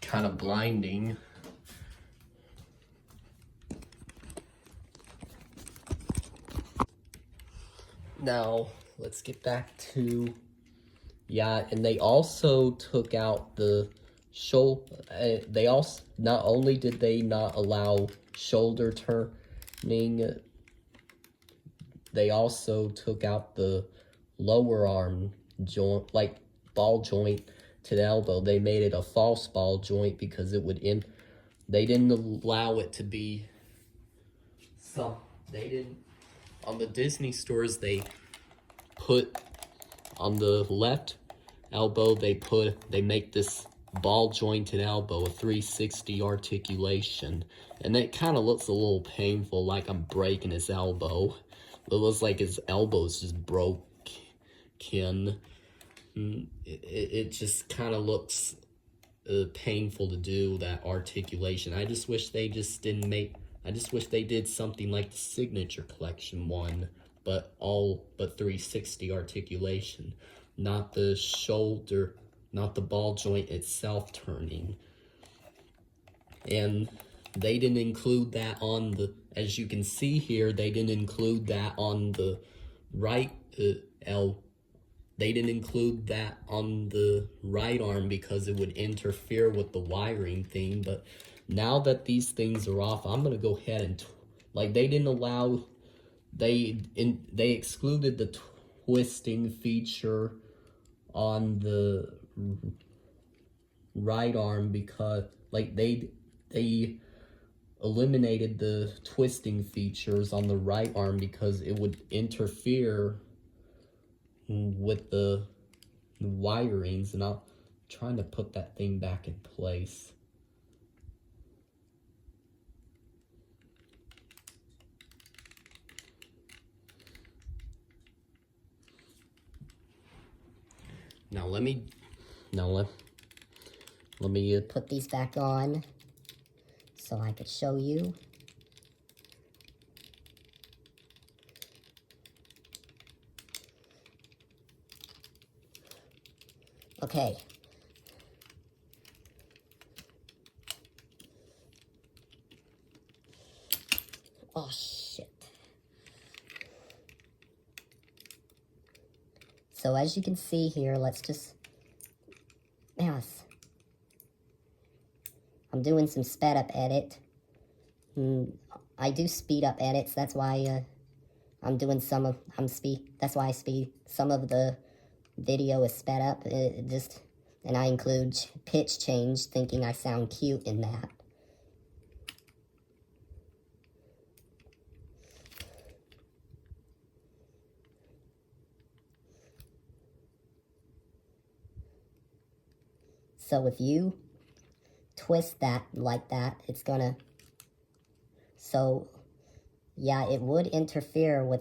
kind of blinding. Now, let's get back to, yeah, and they also took out the shoulder, they also, not only did they not allow shoulder turning, they also took out the lower arm joint, like ball joint to the elbow. They made it a false ball joint because it would they didn't allow it to be on the Disney stores, they put on the left elbow, they make this ball jointed elbow, a 360 articulation, and it kind of looks a little painful, like I'm breaking his elbow. It looks like his elbow's just broken. It just kind of looks painful to do that articulation. I just wish they did something like the Signature Collection one, but 360 articulation, not the shoulder, not the ball joint itself turning. And they didn't include that on the, as you can see here, they didn't include that on the right they didn't include that on the right arm because it would interfere with the wiring thing. But now that these things are off, I'm gonna go ahead and they didn't allow, they excluded the twisting feature on the right arm because they eliminated the twisting features on the right arm because it would interfere with the wirings, and I'm trying to put that thing back in place. Now let me put these back on so I could show you. Okay. Oh, shit. So as you can see here, let's just, yes. I'm doing some sped up edit. I do speed up edits, that's why I'm doing some of the video is sped up, and I include pitch change, thinking I sound cute in that. So if you twist that like that, it's gonna, so yeah, it would interfere with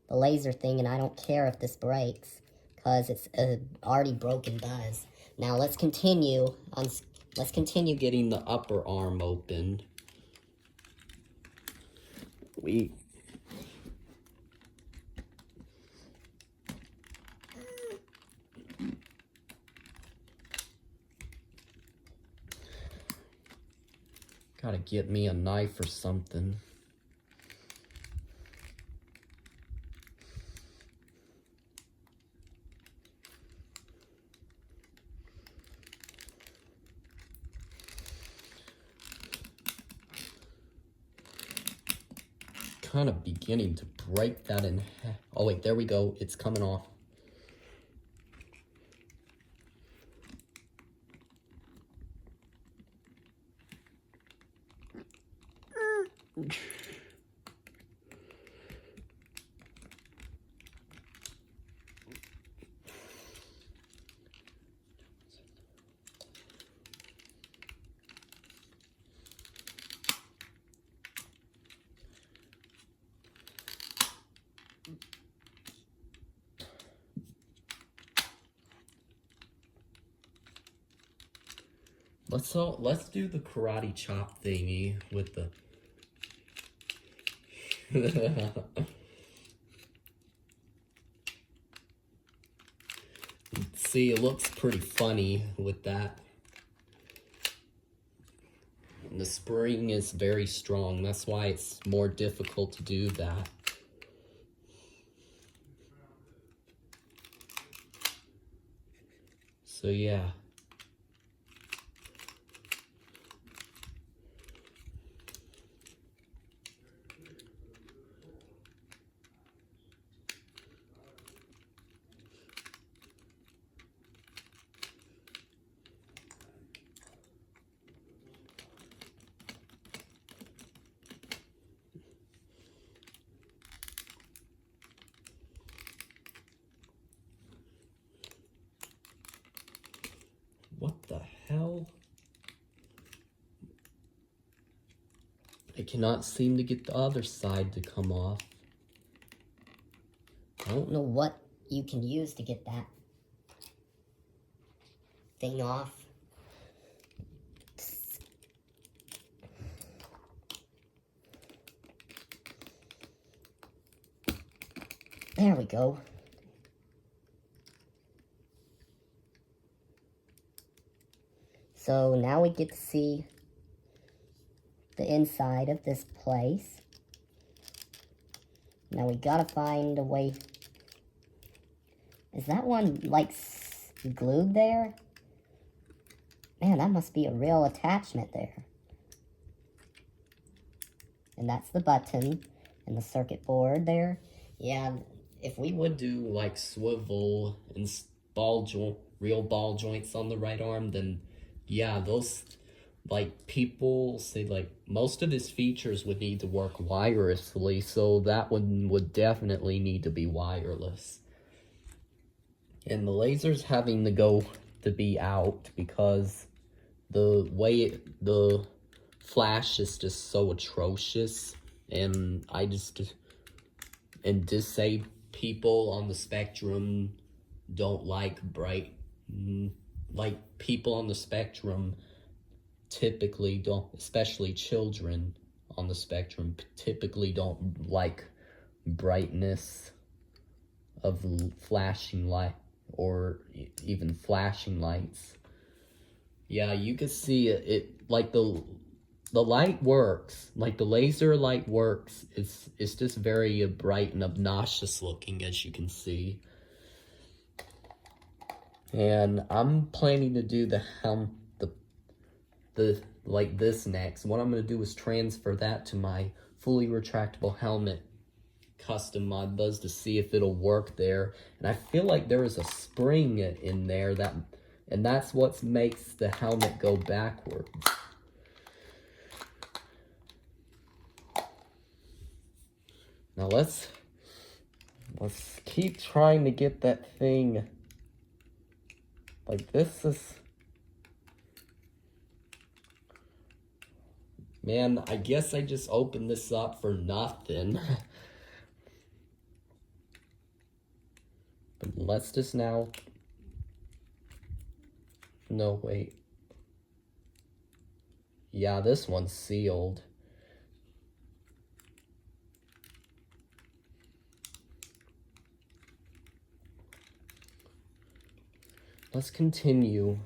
the laser thing, and I don't care if this breaks because it's already broken Buzz. Now let's continue getting the upper arm opened. We gotta get me a knife or something. Kind of beginning to break that in half. Oh wait, there we go. It's coming off. Let's do the karate chop thingy with the see, it looks pretty funny with that. And the spring is very strong. That's why it's more difficult to do that. So yeah. What the hell? I cannot seem to get the other side to come off. I don't know what you can use to get that thing off. There we go. So now we get to see the inside of this place. Now we gotta find a way. Is that one like glued there? Man, that must be a real attachment there. And that's the button and the circuit board there. Yeah, if we would do like swivel and real ball joints on the right arm, then yeah, those, like, people say like most of his features would need to work wirelessly, so that one would definitely need to be wireless. And the laser's having to be out because the way the flash is just so atrocious, and disabled people on the spectrum don't like bright, like people on the spectrum typically don't, especially children on the spectrum, typically don't like brightness of flashing light or even flashing lights. Yeah, you can see it like the light works, like the laser light works. It's just very bright and obnoxious looking, as you can see. And I'm planning to do the like this next. What I'm gonna do is transfer that to my fully retractable helmet custom mod Buzz to see if it'll work there. And I feel like there is a spring in there and that's what makes the helmet go backwards. Now let's keep trying to get that thing. Like, this is... Man, I guess I just opened this up for nothing. But let's just now... No, wait. Yeah, this one's sealed. Let's continue.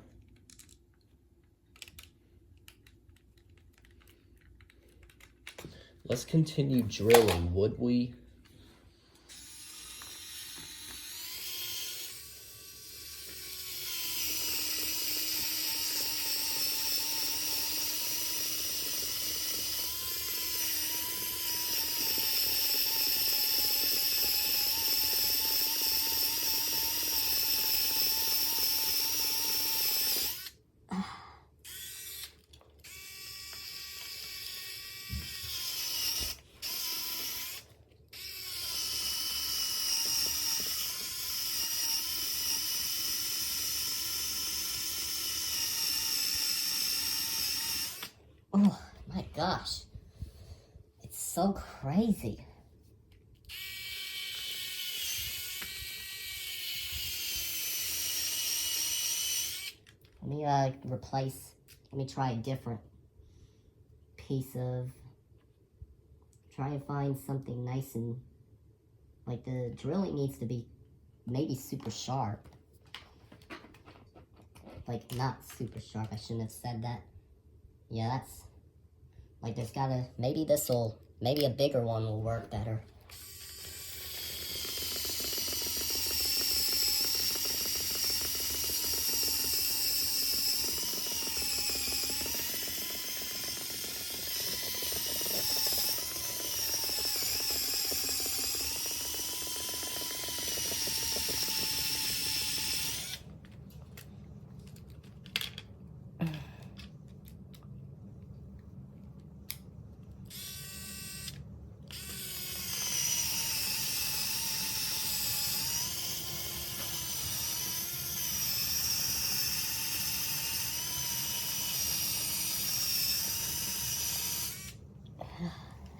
Let's continue drilling, would we? Oh my gosh. It's so crazy. Let me try a different piece of, try and find something nice and, like, the drilling needs to be maybe super sharp. Like, not super sharp, I shouldn't have said that. Yeah, Like there's gotta, maybe maybe a bigger one will work better.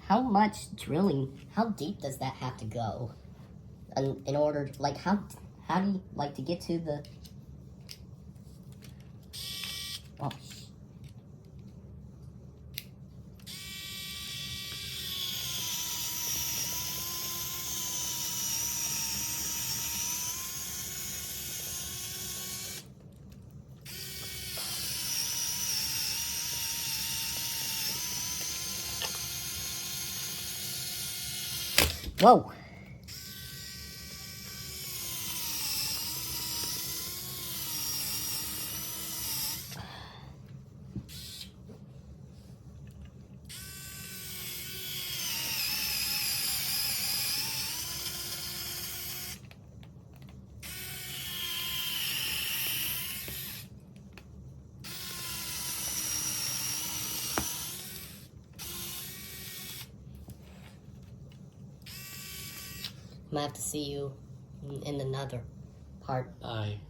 How much drilling, how deep does that have to go? In order, like, how do you, like, to get to the... Oh, whoa! I'm gonna have to see you in another part. Bye.